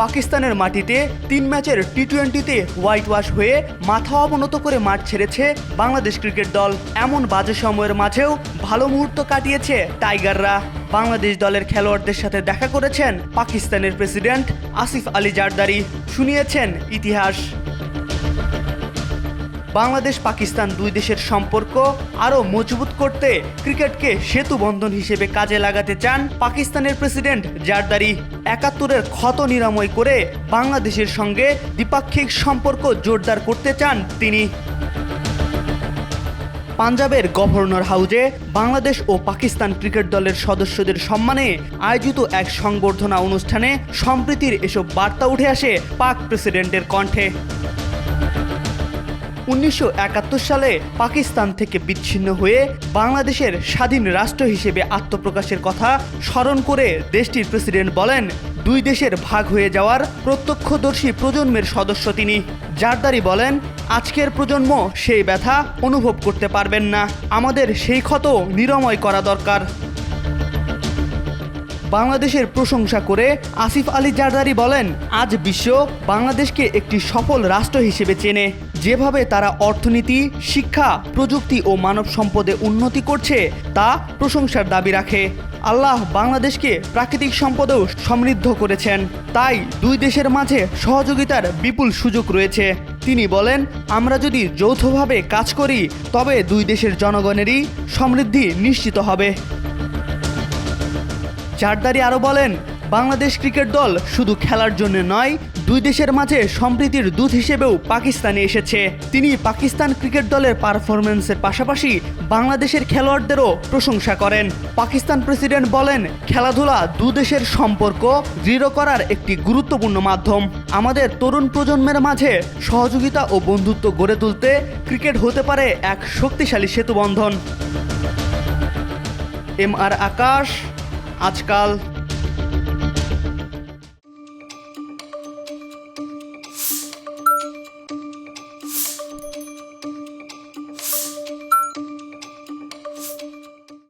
পাকিস্তানের মাটিতে 3 ম্যাচের টি-20তে হোয়াইট ওয়াশ হয়ে মাথা অবনত করে মাঠ ছেড়েছে বাংলাদেশ ক্রিকেট দল। এমন বাজে সময়ের মাঝেও ভালো মুহূর্ত কাটিয়েছে টাইগাররা। বাংলাদেশ দলের খেলোয়াড়দের সাথে দেখা করেছেন পাকিস্তানের প্রেসিডেন্ট আসিফ আলী জারদারি, শুনিয়েছেন ইতিহাস। বাংলাদেশ পাকিস্তান দুই দেশের সম্পর্ক আরও মজবুত করতে ক্রিকেটকে সেতু বন্ধন হিসেবে কাজে লাগাতে চান পাকিস্তানের প্রেসিডেন্ট জারদারি। ৭১-এর ক্ষত নিরাময় করে বাংলাদেশের সঙ্গে দ্বিপাক্ষিক সম্পর্ক জোরদার করতে চান তিনি। পাঞ্জাবের গভর্নর হাউজে বাংলাদেশ ও পাকিস্তান ক্রিকেট দলের সদস্যদের সম্মানে আয়োজিত এক সংবর্ধনা অনুষ্ঠানে সম্প্রীতির এসব বার্তা উঠে আসে পাক প্রেসিডেন্টের কণ্ঠে। ১৯৭১ সালে পাকিস্তান থেকে বিচ্ছিন্ন হয়ে বাংলাদেশের স্বাধীন রাষ্ট্র হিসেবে আত্মপ্রকাশের কথা স্মরণ করে দেশটির প্রেসিডেন্ট বলেন, দুই দেশের ভাগ হয়ে যাওয়ার প্রত্যক্ষদর্শী প্রজন্মের সদস্য তিনি। জারদারি বলেন, আজকের প্রজন্ম সেই ব্যথা অনুভব করতে পারবেন না। আমাদের সেই ক্ষত নিরাময় করা দরকার। বাংলাদেশের প্রশংসা করে আসিফ আলী জারদারি বলেন, আজ বিশ্ব বাংলাদেশকে একটি সফল রাষ্ট্র হিসেবে চেনে। যেভাবে তারা অর্থনীতি, শিক্ষা, প্রযুক্তি ও মানব সম্পদে উন্নতি করছে তা প্রশংসার দাবি রাখে। আল্লাহ বাংলাদেশকে প্রাকৃতিক সম্পদেও সমৃদ্ধ করেছেন, তাই দুই দেশের মাঝে সহযোগিতার বিপুল সুযোগ রয়েছে। তিনি বলেন, আমরা যদি যৌথভাবে কাজ করি তবে দুই দেশের জনগণেরই সমৃদ্ধি নিশ্চিত হবে। জারদারি আরও বলেন, বাংলাদেশ ক্রিকেট দল শুধু খেলার জন্য নয়, দুই দেশের মাঝে সম্প্রীতির দূত হিসেবেও পাকিস্তানে এসেছে। তিনি পাকিস্তান ক্রিকেট দলের পারফরম্যান্সের পাশাপাশি বাংলাদেশের খেলোয়াড়দেরও প্রশংসা করেন। পাকিস্তান প্রেসিডেন্ট বলেন, খেলাধুলা দু দেশের সম্পর্ক দৃঢ় করার একটি গুরুত্বপূর্ণ মাধ্যম। আমাদের তরুণ প্রজন্মের মাঝে সহযোগিতা ও বন্ধুত্ব গড়ে তুলতে ক্রিকেট হতে পারে এক শক্তিশালী সেতুবন্ধন। MR আকাশ, আজকাল।